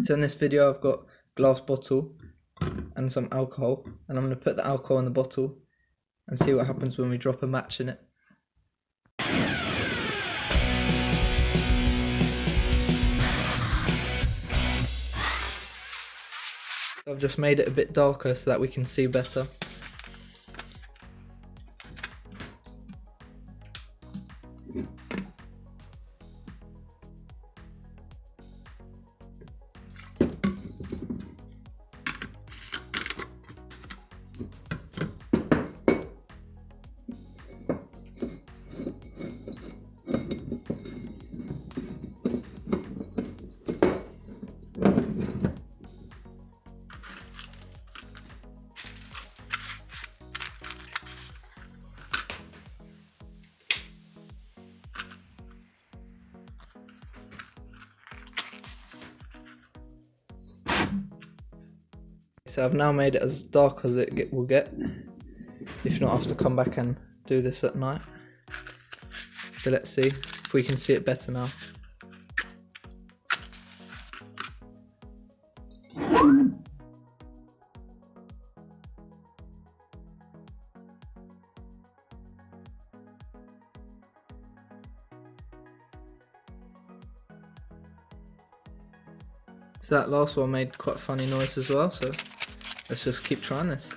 So in this video I've got a glass bottle and some alcohol, and I'm going to put the alcohol in the bottle and see what happens when we drop a match in it. I've just made it a bit darker so that we can see better. So I've now made it as dark as it will get. If not, I have to come back and do this at night. So let's see if we can see it better now. So that last one made quite a funny noise as well, so let's just keep trying this.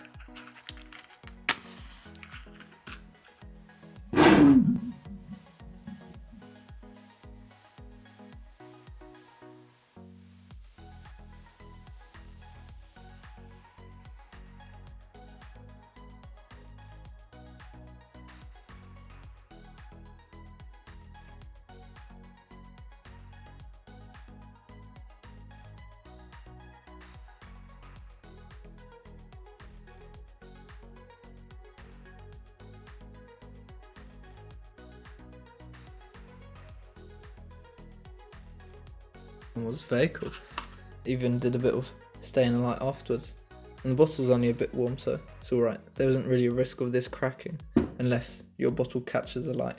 It was very cool. Even did a bit of staying alight afterwards. And the bottle's only a bit warm, so it's alright. There isn't really a risk of this cracking unless your bottle catches the light.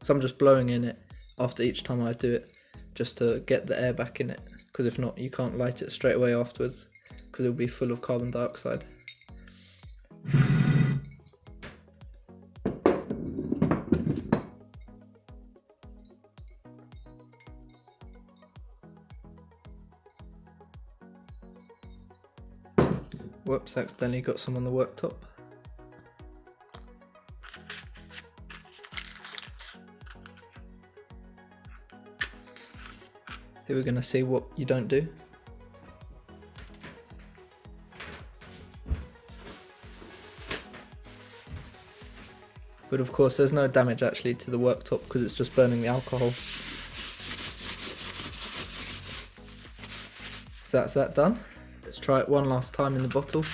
So I'm just blowing in it after each time I do it, just to get the air back in it, because if not you can't light it straight away afterwards, because it'll be full of carbon dioxide. Whoops, accidentally got some on the worktop. Here we're going to see what you don't do. But of course there's no damage actually to the worktop because it's just burning the alcohol. So that's that done. Let's try it one last time in the bottle.